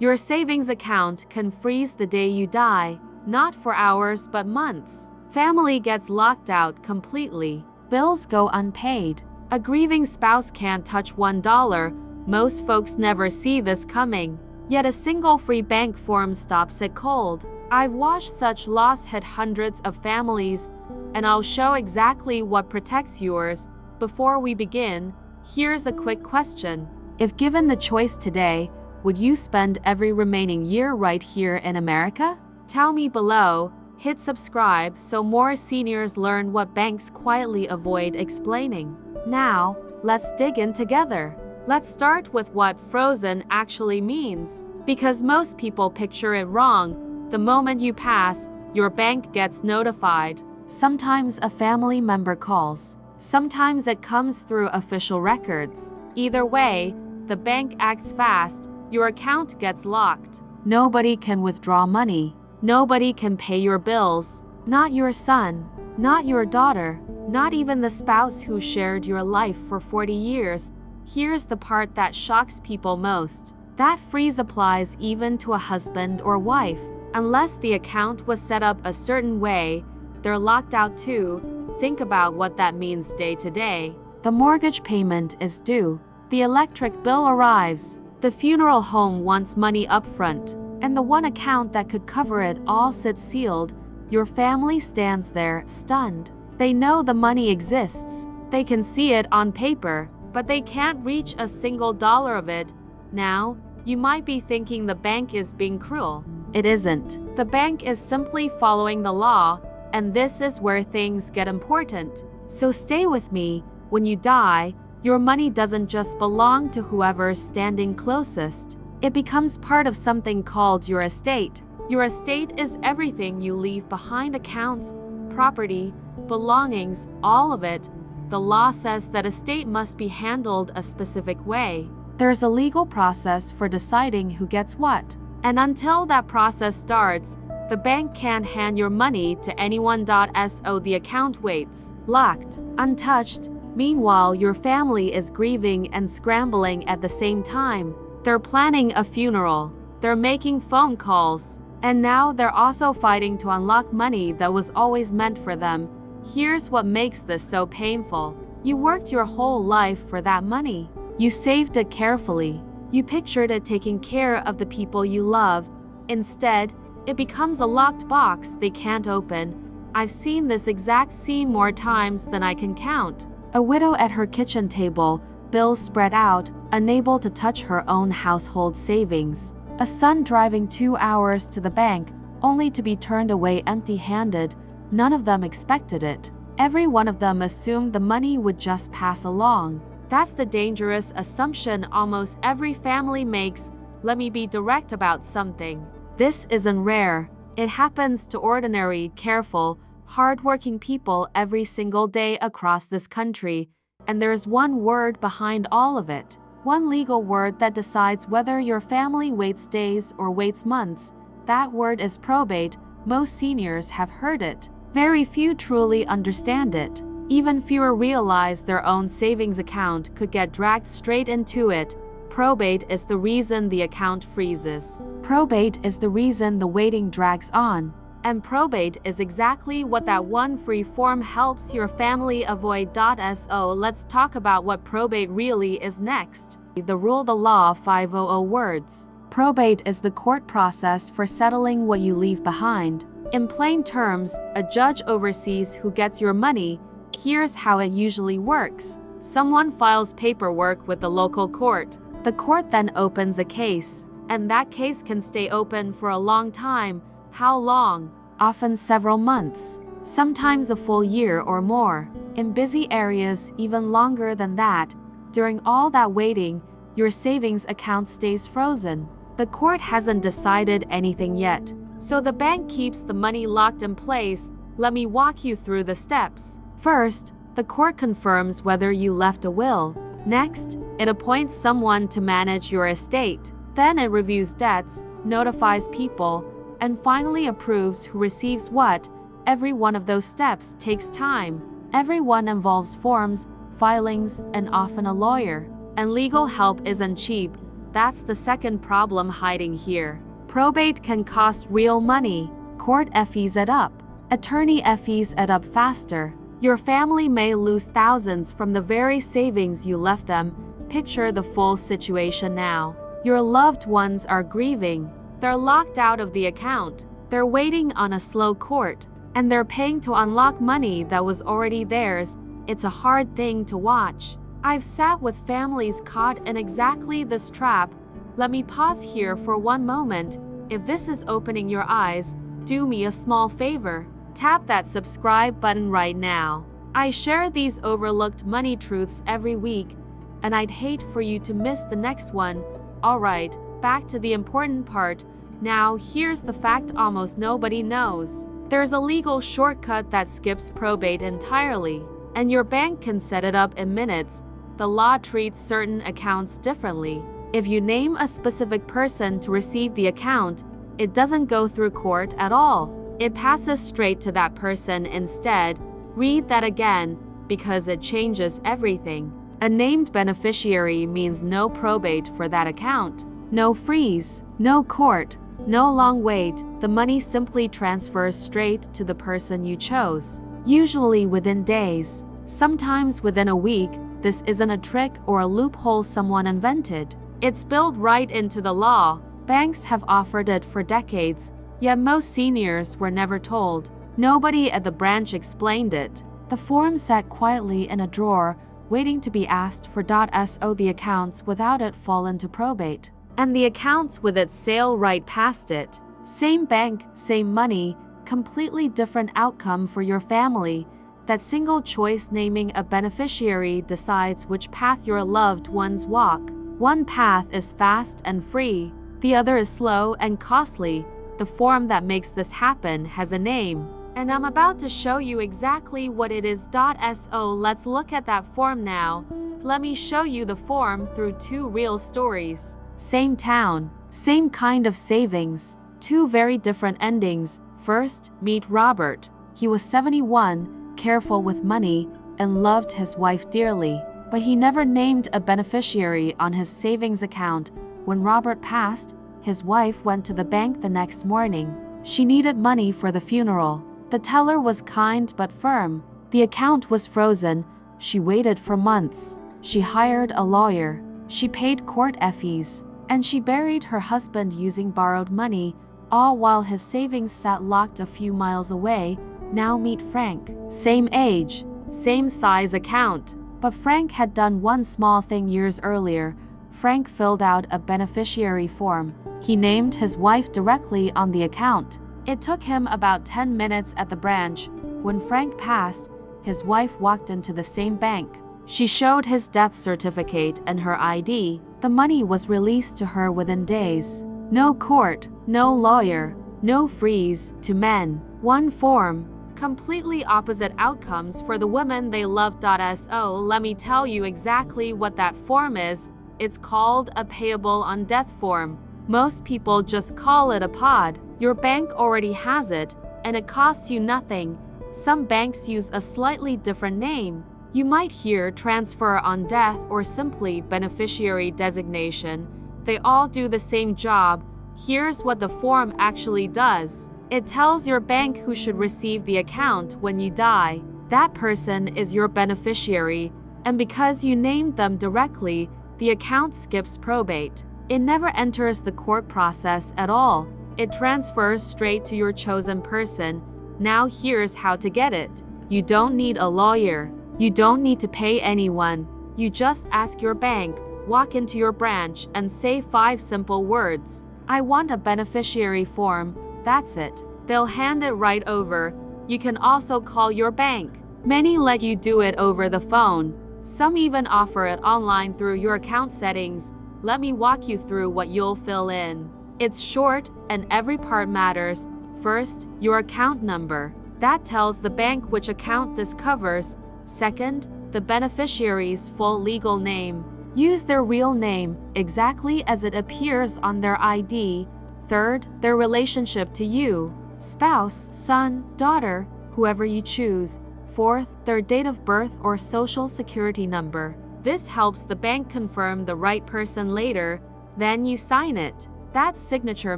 Your savings account can freeze the day you die, not for hours but months. Family gets locked out completely. Bills go unpaid. A grieving spouse can't touch $1. Most folks never see this coming. Yet a single free bank form stops it cold. I've watched such loss hit hundreds of families, and I'll show exactly what protects yours. Before we begin, here's a quick question. If given the choice today, would you spend every remaining year right here in America? Tell me below. Hit subscribe so more seniors learn what banks quietly avoid explaining. Now, let's dig in together. Let's start with what frozen actually means. Because most people picture it wrong, the moment you pass, your bank gets notified. Sometimes a family member calls. Sometimes it comes through official records. Either way, the bank acts fast. Your account gets locked. Nobody can withdraw money. Nobody can pay your bills. Not your son, not your daughter, not even the spouse who shared your life for 40 years. Here's the part that shocks people most. That freeze applies even to a husband or wife. Unless the account was set up a certain way, they're locked out too. Think about what that means day to day. The mortgage payment is due. The electric bill arrives. The funeral home wants money upfront. And the one account that could cover it all sits sealed. Your family stands there, stunned. They know the money exists. They can see it on paper, but they can't reach a single dollar of it. Now, you might be thinking the bank is being cruel. It isn't. The bank is simply following the law, and this is where things get important. So stay with me. When you die, your money doesn't just belong to whoever's standing closest. It becomes part of something called your estate. Your estate is everything you leave behind: accounts, property, belongings, all of it. The law says that estate must be handled a specific way. There's a legal process for deciding who gets what. And until that process starts, the bank can't hand your money to anyone. So the account waits, locked, untouched. Meanwhile, your family is grieving and scrambling at the same time. They're planning a funeral. They're making phone calls. And now they're also fighting to unlock money that was always meant for them. Here's what makes this so painful. You worked your whole life for that money. You saved it carefully. You pictured it taking care of the people you love. Instead, it becomes a locked box they can't open. I've seen this exact scene more times than I can count. A widow at her kitchen table, bills spread out, unable to touch her own household savings. A son driving 2 hours to the bank, only to be turned away empty-handed. None of them expected it. Every one of them assumed the money would just pass along. That's the dangerous assumption almost every family makes. Let me be direct about something. This isn't rare. It happens to ordinary, careful, hardworking people every single day across this country. And there's one word behind all of it. One legal word that decides whether your family waits days or waits months. That word is probate. Most seniors have heard it. Very few truly understand it. Even fewer realize their own savings account could get dragged straight into it. Probate is the reason the account freezes. Probate is the reason the waiting drags on. And probate is exactly what that one free form helps your family avoid. So let's talk about what probate really is next. The rule, the law, 500 words. Probate is the court process for settling what you leave behind. In plain terms, a judge oversees who gets your money. Here's how it usually works. Someone files paperwork with the local court. The court then opens a case, and that case can stay open for a long time. How long? Often several months, sometimes a full year or more. In busy areas, even longer than that. During all that waiting, your savings account stays frozen. The court hasn't decided anything yet, so the bank keeps the money locked in place. Let me walk you through the steps. First, the court confirms whether you left a will. Next, it appoints someone to manage your estate. Then it reviews debts, notifies people, and finally approves who receives what. Every one of those steps takes time. Every one involves forms, filings, and often a lawyer. And legal help isn't cheap. That's the second problem hiding here. Probate can cost real money. Court fees add up. Attorney fees add up faster. Your family may lose thousands from the very savings you left them. Picture the full situation now. Your loved ones are grieving. They're locked out of the account. They're waiting on a slow court. And they're paying to unlock money that was already theirs. It's a hard thing to watch. I've sat with families caught in exactly this trap. Let me pause here for one moment. If this is opening your eyes, do me a small favor. Tap that subscribe button right now. I share these overlooked money truths every week, and I'd hate for you to miss the next one. Alright, back to the important part. Now, here's the fact almost nobody knows. There's a legal shortcut that skips probate entirely, and your bank can set it up in minutes. The law treats certain accounts differently. If you name a specific person to receive the account, it doesn't go through court at all. It passes straight to that person instead. Read that again, because it changes everything. A named beneficiary means no probate for that account. No freeze, no court, no long wait. The money simply transfers straight to the person you chose, usually within days, sometimes within a week. This isn't a trick or a loophole someone invented. It's built right into the law. Banks have offered it for decades, yet most seniors were never told. Nobody at the branch explained it. The form sat quietly in a drawer, waiting to be asked for. So the accounts without it fall into probate, and the accounts with it sail right past it. Same bank, same money, completely different outcome for your family. That single choice, naming a beneficiary, decides which path your loved ones walk. One path is fast and free. The other is slow and costly. The form that makes this happen has a name, and I'm about to show you exactly what it is. So let's look at that form now. Let me show you the form through two real stories. Same town, same kind of savings, two very different endings. First, meet Robert. He was 71, careful with money, and loved his wife dearly, but he never named a beneficiary on his savings account. When Robert passed, his wife went to the bank the next morning. She needed money for the funeral. The teller was kind but firm. The account was frozen. She waited for months. She hired a lawyer. She paid court fees. And she buried her husband using borrowed money, all while his savings sat locked a few miles away. Now meet Frank. Same age, same size account. But Frank had done one small thing years earlier. Frank filled out a beneficiary form. He named his wife directly on the account. It took him about 10 minutes at the branch. When Frank passed, his wife walked into the same bank. She showed his death certificate and her ID. The money was released to her within days. No court, no lawyer, no freeze. To men, one form. Completely opposite outcomes for the women they loved. So let me tell you exactly what that form is. It's called a payable on death form. Most people just call it a POD. Your bank already has it, and it costs you nothing. Some banks use a slightly different name. You might hear transfer on death or simply beneficiary designation. They all do the same job. Here's what the form actually does. It tells your bank who should receive the account when you die. That person is your beneficiary, and because you named them directly, the account skips probate. It never enters the court process at all. It transfers straight to your chosen person. Now here's how to get it. You don't need a lawyer. You don't need to pay anyone. You just ask your bank, walk into your branch, and say 5 simple words. I want a beneficiary form. That's it. They'll hand it right over. You can also call your bank. Many let you do it over the phone. Some even offer it online through your account settings. Let me walk you through what you'll fill in. It's short, and every part matters. First, your account number. That tells the bank which account this covers. Second, the beneficiary's full legal name. Use their real name, exactly as it appears on their ID. Third, their relationship to you. Spouse, son, daughter, whoever you choose. Fourth, their date of birth or social security number. This helps the bank confirm the right person later. Then you sign it. That signature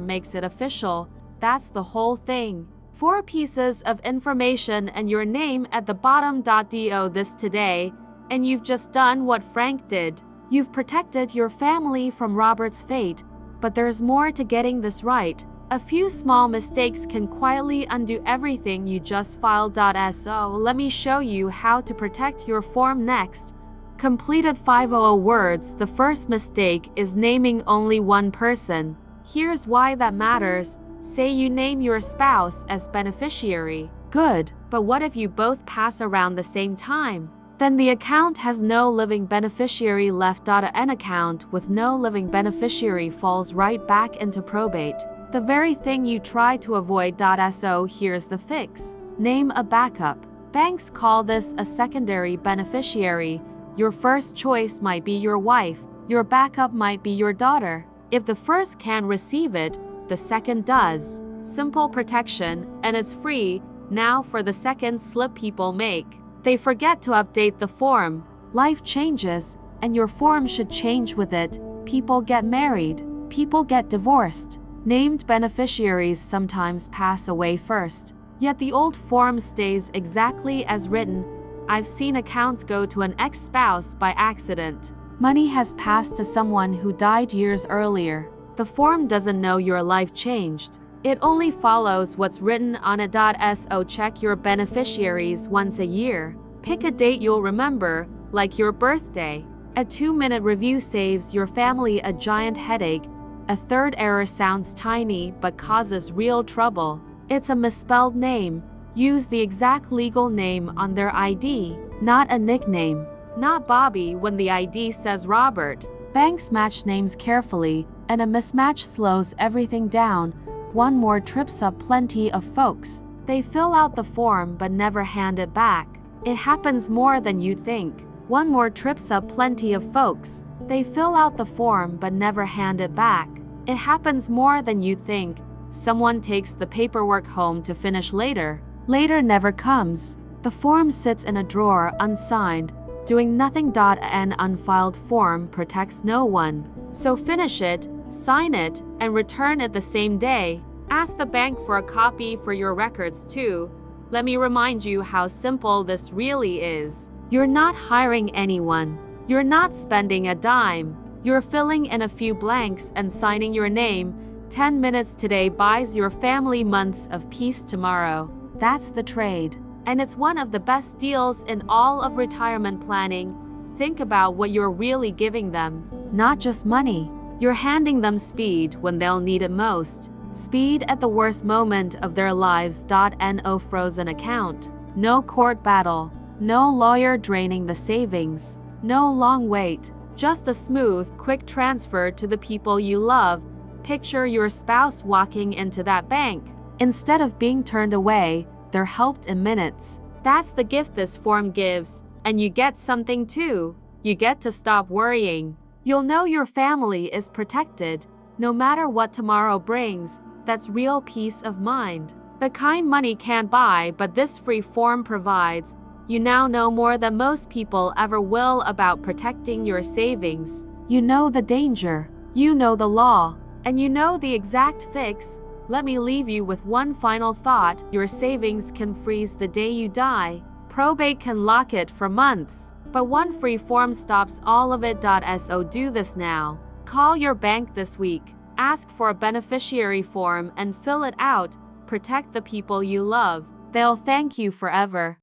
makes it official. That's the whole thing. 4 pieces of information and your name at the bottom. Do this today, and you've just done what Frank did. You've protected your family from Robert's fate, but there's more to getting this right. A few small mistakes can quietly undo everything you just filed. So let me show you how to protect your form next. Completed 500 words. The first mistake is naming only one person. Here's why that matters. Say you name your spouse as beneficiary. Good, but what if you both pass around the same time? Then the account has no living beneficiary left. An account with no living beneficiary falls right back into probate. The very thing you try to avoid. So here's the fix. Name a backup. Banks call this a secondary beneficiary. Your first choice might be your wife. Your backup might be your daughter. If the first can receive it, the second does. Simple protection, and it's free. Now for the second slip people make. They forget to update the form. Life changes, and your form should change with it. People get married. People get divorced. Named beneficiaries sometimes pass away first. Yet the old form stays exactly as written. I've seen accounts go to an ex-spouse by accident. Money has passed to someone who died years earlier. The form doesn't know your life changed. It only follows what's written on it. So check your beneficiaries once a year. Pick a date you'll remember, like your birthday. A 2-minute review saves your family a giant headache. A third error sounds tiny but causes real trouble. It's a misspelled name. Use the exact legal name on their ID, not a nickname. Not Bobby when the ID says Robert. Banks match names carefully, and a mismatch slows everything down. One more trips up plenty of folks. They fill out the form but never hand it back. It happens more than you'd think. One more trips up plenty of folks. They fill out the form but never hand it back. It happens more than you'd think. Someone takes the paperwork home to finish later. Later never comes. The form sits in a drawer unsigned, doing nothing. An unfiled form protects no one. So finish it, sign it, and return it the same day. Ask the bank for a copy for your records too. Let me remind you how simple this really is. You're not hiring anyone. You're not spending a dime. You're filling in a few blanks and signing your name. 10 minutes today buys your family months of peace tomorrow. That's the trade. And it's one of the best deals in all of retirement planning. Think about what you're really giving them. Not just money. You're handing them speed when they'll need it most. Speed at the worst moment of their lives. No frozen account. No court battle. No lawyer draining the savings. No long wait. Just a smooth, quick transfer to the people you love. Picture your spouse walking into that bank. Instead of being turned away, they're helped in minutes. That's the gift this form gives. And you get something too. You get to stop worrying. You'll know your family is protected, no matter what tomorrow brings. That's real peace of mind. The kind money can't buy, but this free form provides. You now know more than most people ever will about protecting your savings. You know the danger. You know the law. And you know the exact fix. Let me leave you with one final thought. Your savings can freeze the day you die. Probate can lock it for months. But one free form stops all of it. So do this now. Call your bank this week. Ask for a beneficiary form and fill it out. Protect the people you love. They'll thank you forever.